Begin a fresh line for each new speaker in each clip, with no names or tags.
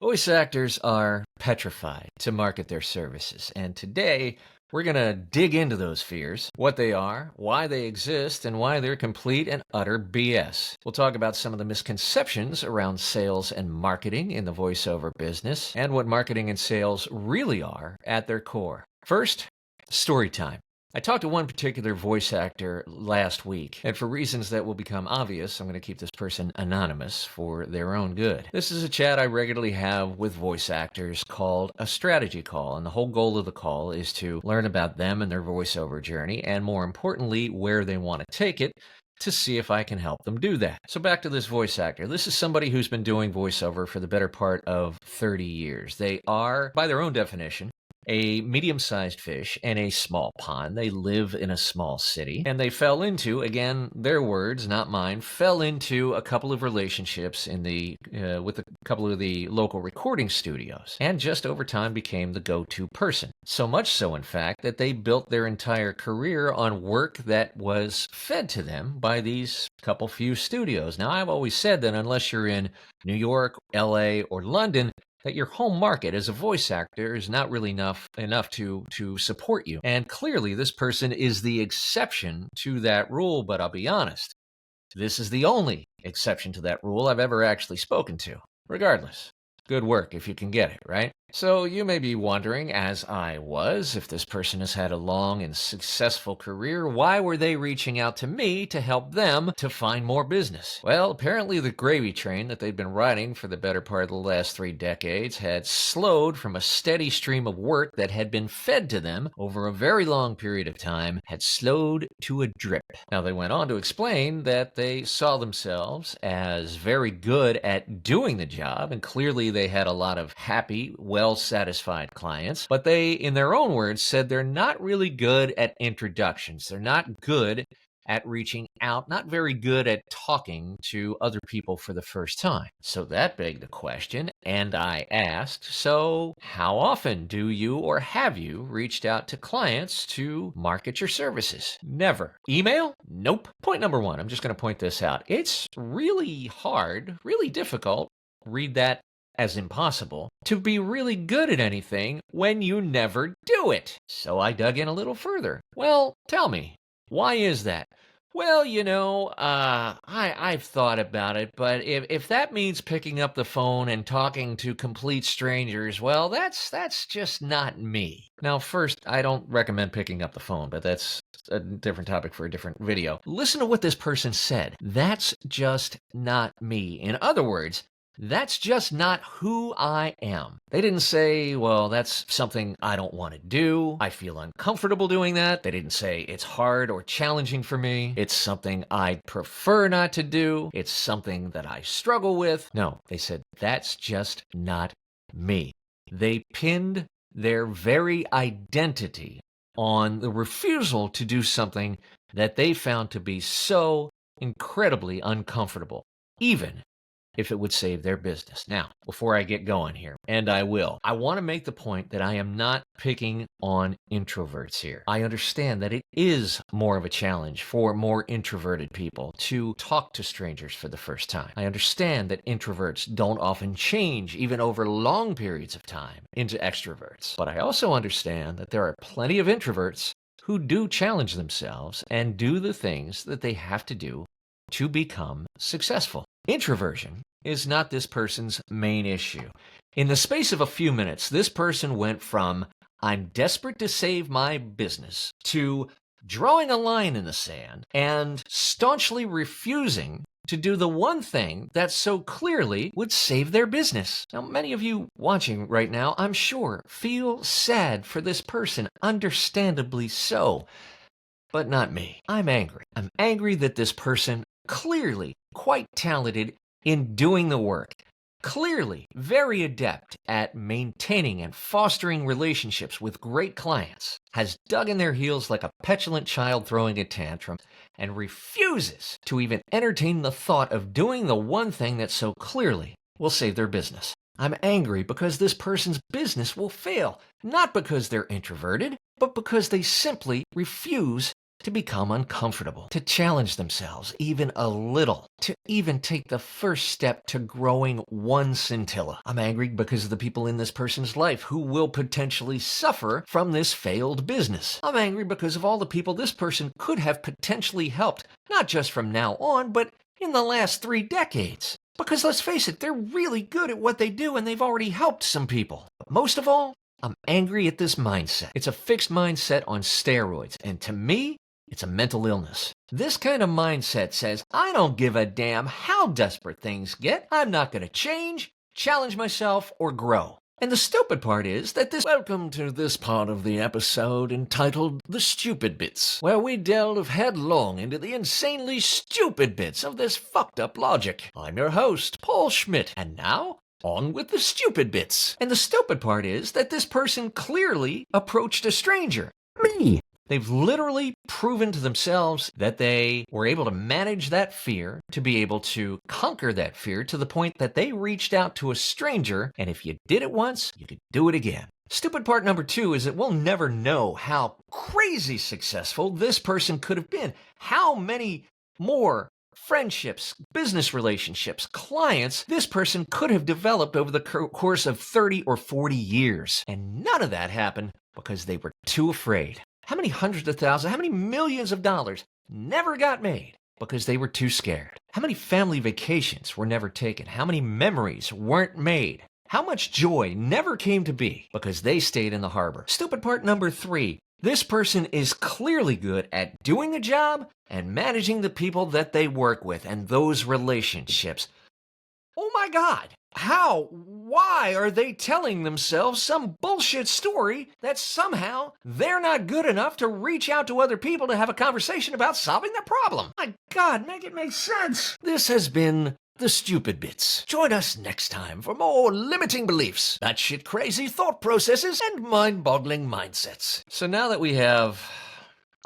Voice actors are petrified to market their services, and today we're going to dig into those fears, what they are, why they exist, and why they're complete and utter BS. We'll talk about some of the misconceptions around sales and marketing in the voiceover business, and what marketing and sales really are at their core. First, story time. I talked to one particular voice actor last week, and for reasons that will become obvious, I'm going to keep this person anonymous for their own good. This is a chat I regularly have with voice actors called a strategy call, and the whole goal of the call is to learn about them and their voiceover journey, and more importantly, where they want to take it, to see if I can help them do that. So back to this voice actor. This is somebody who's been doing voiceover for the better part of 30 years. They are, by their own definition, a medium-sized fish in a small pond. They live in a small city, and they fell into, again, their words, not mine, fell into a couple of relationships in with a couple of the local recording studios, and just over time became the go-to person. So much so, in fact, that they built their entire career on work that was fed to them by these few studios. Now, I've always said that unless you're in New York, LA, or London, that your home market as a voice actor is not really enough to support you. And clearly, this person is the exception to that rule, but I'll be honest, this is the only exception to that rule I've ever actually spoken to. Regardless, good work if you can get it, right? So you may be wondering, as I was, if this person has had a long and successful career, why were they reaching out to me to help them to find more business? Well, apparently the gravy train that they've been riding for the better part of the last 3 decades had slowed from a steady stream of work that had been fed to them over a very long period of time, had slowed to a drip. Now, they went on to explain that they saw themselves as very good at doing the job, and clearly they had a lot of happy, well-satisfied clients, but they, in their own words, said they're not really good at introductions. They're not good at reaching out, not very good at talking to other people for the first time. So that begged the question, and I asked, so how often do you or have you reached out to clients to market your services? Never. Email? Nope. Point number 1, I'm just going to point this out. It's really hard, really difficult, read that as impossible, to be really good at anything when you never do it. So I dug in a little further. Well, tell me, why is that? Well, I've thought about it, but if that means picking up the phone and talking to complete strangers, well, that's just not me. Now, first, I don't recommend picking up the phone, but that's a different topic for a different video. Listen to what this person said. That's just not me. In other words, that's just not who I am. They didn't say, well, that's something I don't want to do. I feel uncomfortable doing that. They didn't say it's hard or challenging for me. It's something I'd prefer not to do. It's something that I struggle with. No, they said, that's just not me. They pinned their very identity on the refusal to do something that they found to be so incredibly uncomfortable, even if it would save their business. Now, before I get going here, and I will, I want to make the point that I am not picking on introverts here. I understand that it is more of a challenge for more introverted people to talk to strangers for the first time. I understand that introverts don't often change, even over long periods of time, into extroverts. But I also understand that there are plenty of introverts who do challenge themselves and do the things that they have to do to become successful. Introversion is not this person's main issue. In the space of a few minutes, this person went from, I'm desperate to save my business, to drawing a line in the sand and staunchly refusing to do the one thing that so clearly would save their business. Now, many of you watching right now, I'm sure, feel sad for this person, understandably so. But not me. I'm angry. I'm angry that this person, clearly quite talented in doing the work, clearly very adept at maintaining and fostering relationships with great clients, has dug in their heels like a petulant child throwing a tantrum, and refuses to even entertain the thought of doing the one thing that so clearly will save their business. I'm angry because this person's business will fail, not because they're introverted, but because they simply refuse to become uncomfortable, to challenge themselves even a little, to even take the first step to growing one scintilla. I'm angry because of the people in this person's life who will potentially suffer from this failed business. I'm angry because of all the people this person could have potentially helped, not just from now on, but in the last 3 decades. Because let's face it, they're really good at what they do and they've already helped some people. But most of all, I'm angry at this mindset. It's a fixed mindset on steroids, and to me, it's a mental illness. This kind of mindset says, I don't give a damn how desperate things get. I'm not going to change, challenge myself, or grow. And the stupid part is that Welcome to this part of the episode entitled The Stupid Bits, where we delve headlong into the insanely stupid bits of this fucked up logic. I'm your host, Paul Schmidt, and now, on with the stupid bits. And the stupid part is that this person clearly approached a stranger. Me. They've literally proven to themselves that they were able to manage that fear, to be able to conquer that fear to the point that they reached out to a stranger, and if you did it once, you could do it again. Stupid part number 2 is that we'll never know how crazy successful this person could have been. How many more friendships, business relationships, clients this person could have developed over the course of 30 or 40 years. And none of that happened because they were too afraid. How many hundreds of thousands, how many millions of dollars never got made because they were too scared? How many family vacations were never taken? How many memories weren't made? How much joy never came to be because they stayed in the harbor? Stupid part number 3. This person is clearly good at doing a job and managing the people that they work with and those relationships. Oh my God! How? Why are they telling themselves some bullshit story that somehow they're not good enough to reach out to other people to have a conversation about solving their problem? My God, make it make sense! This has been The Stupid Bits. Join us next time for more limiting beliefs, batshit crazy thought processes, and mind-boggling mindsets. So now that we have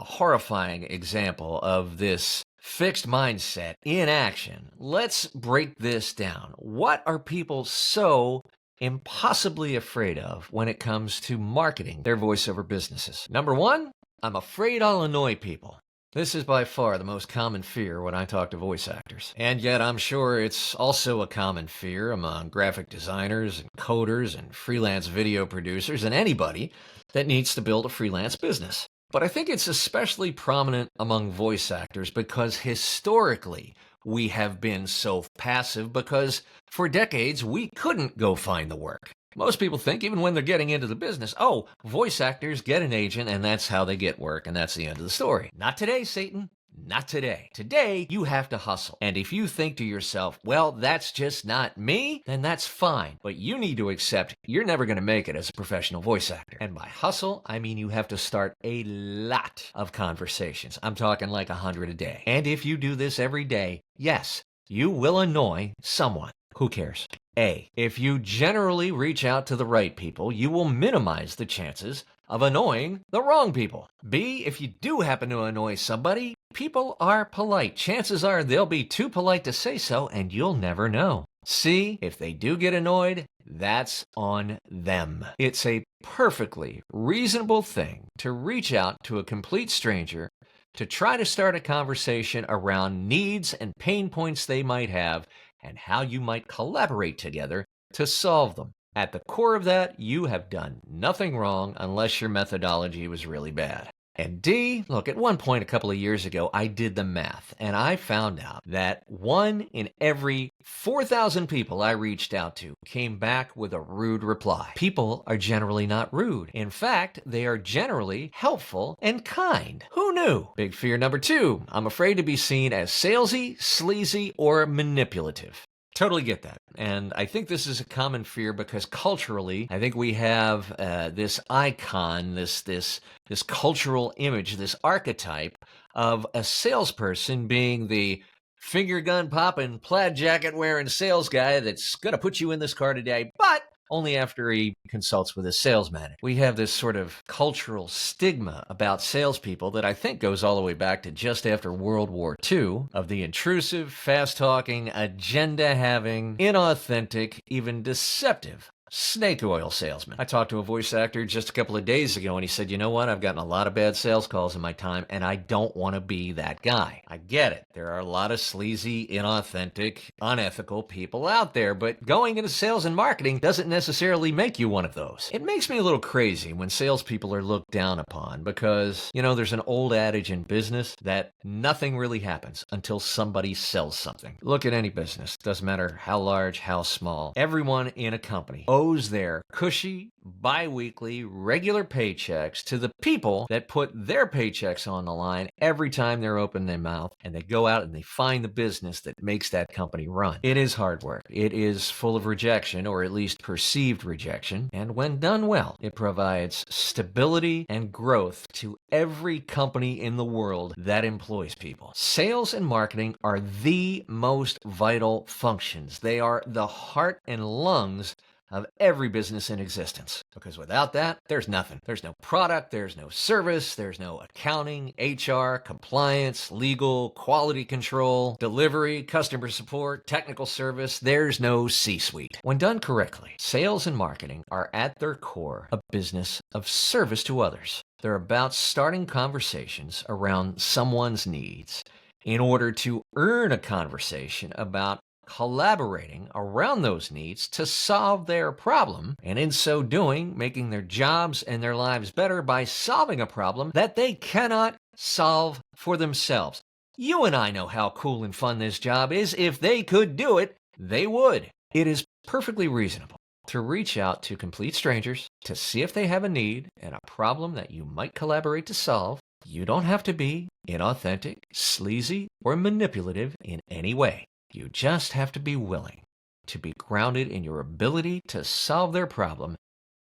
a horrifying example of this fixed mindset in action, let's break this down. What are people so impossibly afraid of when it comes to marketing their voiceover businesses? Number 1, I'm afraid I'll annoy people. This is by far the most common fear when I talk to voice actors. And yet I'm sure it's also a common fear among graphic designers and coders and freelance video producers and anybody that needs to build a freelance business. But I think it's especially prominent among voice actors because historically we have been so passive because for decades we couldn't go find the work. Most people think, even when they're getting into the business, oh, voice actors get an agent and that's how they get work and that's the end of the story. Not today, Satan. Not today. Today, you have to hustle. And if you think to yourself, well, that's just not me, then that's fine. But you need to accept you're never going to make it as a professional voice actor. And by hustle, I mean you have to start a lot of conversations. I'm talking like 100 a day. And if you do this every day, yes, you will annoy someone. Who cares? A, if you generally reach out to the right people, you will minimize the chances of annoying the wrong people. B, if you do happen to annoy somebody, people are polite. Chances are they'll be too polite to say so, and you'll never know. C, if they do get annoyed, that's on them. It's a perfectly reasonable thing to reach out to a complete stranger to try to start a conversation around needs and pain points they might have and how you might collaborate together to solve them. At the core of that, you have done nothing wrong unless your methodology was really bad. And D, look, at one point a couple of years ago, I did the math, and I found out that 1 in every 4,000 people I reached out to came back with a rude reply. People are generally not rude. In fact, they are generally helpful and kind. Who knew? Big fear number 2, I'm afraid to be seen as salesy, sleazy, or manipulative. Totally get that. And I think this is a common fear because culturally, I think we have this icon, this cultural image, this archetype of a salesperson being the finger gun popping, plaid jacket wearing sales guy that's going to put you in this car today, but only after he consults with his sales manager. We have this sort of cultural stigma about salespeople that I think goes all the way back to just after World War II, of the intrusive, fast-talking, agenda-having, inauthentic, even deceptive Snake oil salesman. I talked to a voice actor just a couple of days ago and he said, you know what? I've gotten a lot of bad sales calls in my time and I don't want to be that guy. I get it. There are a lot of sleazy, inauthentic, unethical people out there, but going into sales and marketing doesn't necessarily make you one of those. It makes me a little crazy when salespeople are looked down upon because, there's an old adage in business that nothing really happens until somebody sells something. Look at any business. Doesn't matter how large, how small. Everyone in a company owes their cushy, bi-weekly, regular paychecks to the people that put their paychecks on the line every time they're opening their mouth and they go out and they find the business that makes that company run. It is hard work. It is full of rejection, or at least perceived rejection, and when done well, it provides stability and growth to every company in the world that employs people. Sales and marketing are the most vital functions. They are the heart and lungs of every business in existence. Because without that, there's nothing. There's no product, there's no service, there's no accounting, HR, compliance, legal, quality control, delivery, customer support, technical service. There's no C-suite. When done correctly, sales and marketing are at their core a business of service to others. They're about starting conversations around someone's needs in order to earn a conversation about collaborating around those needs to solve their problem, and in so doing, making their jobs and their lives better by solving a problem that they cannot solve for themselves. You and I know how cool and fun this job is. If they could do it, they would. It is perfectly reasonable to reach out to complete strangers to see if they have a need and a problem that you might collaborate to solve. You don't have to be inauthentic, sleazy, or manipulative in any way. You just have to be willing to be grounded in your ability to solve their problem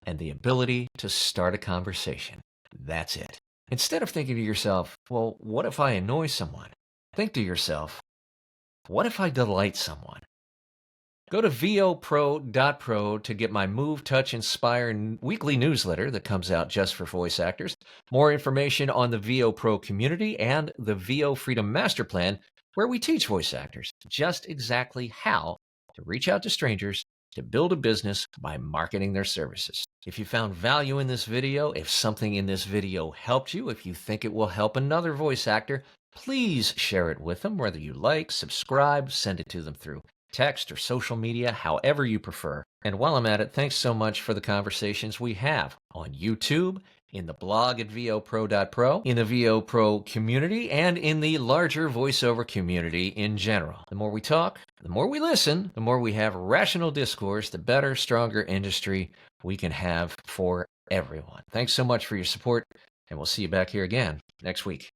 and the ability to start a conversation. That's it. Instead of thinking to yourself, well, what if I annoy someone? Think to yourself, what if I delight someone? Go to vopro.pro to get my Move, Touch, Inspire weekly newsletter that comes out just for voice actors. More information on the VO Pro community and the VO Freedom Master Plan, where we teach voice actors just exactly how to reach out to strangers to build a business by marketing their services. If you found value in this video, if something in this video helped you, if you think it will help another voice actor, please share it with them, whether you like, subscribe, send it to them through text or social media, however you prefer. And while I'm at it, thanks so much for the conversations we have on YouTube, in the blog at vopro.pro, in the VO Pro community, and in the larger voiceover community in general. The more we talk, the more we listen, the more we have rational discourse, the better, stronger industry we can have for everyone. Thanks so much for your support, and we'll see you back here again next week.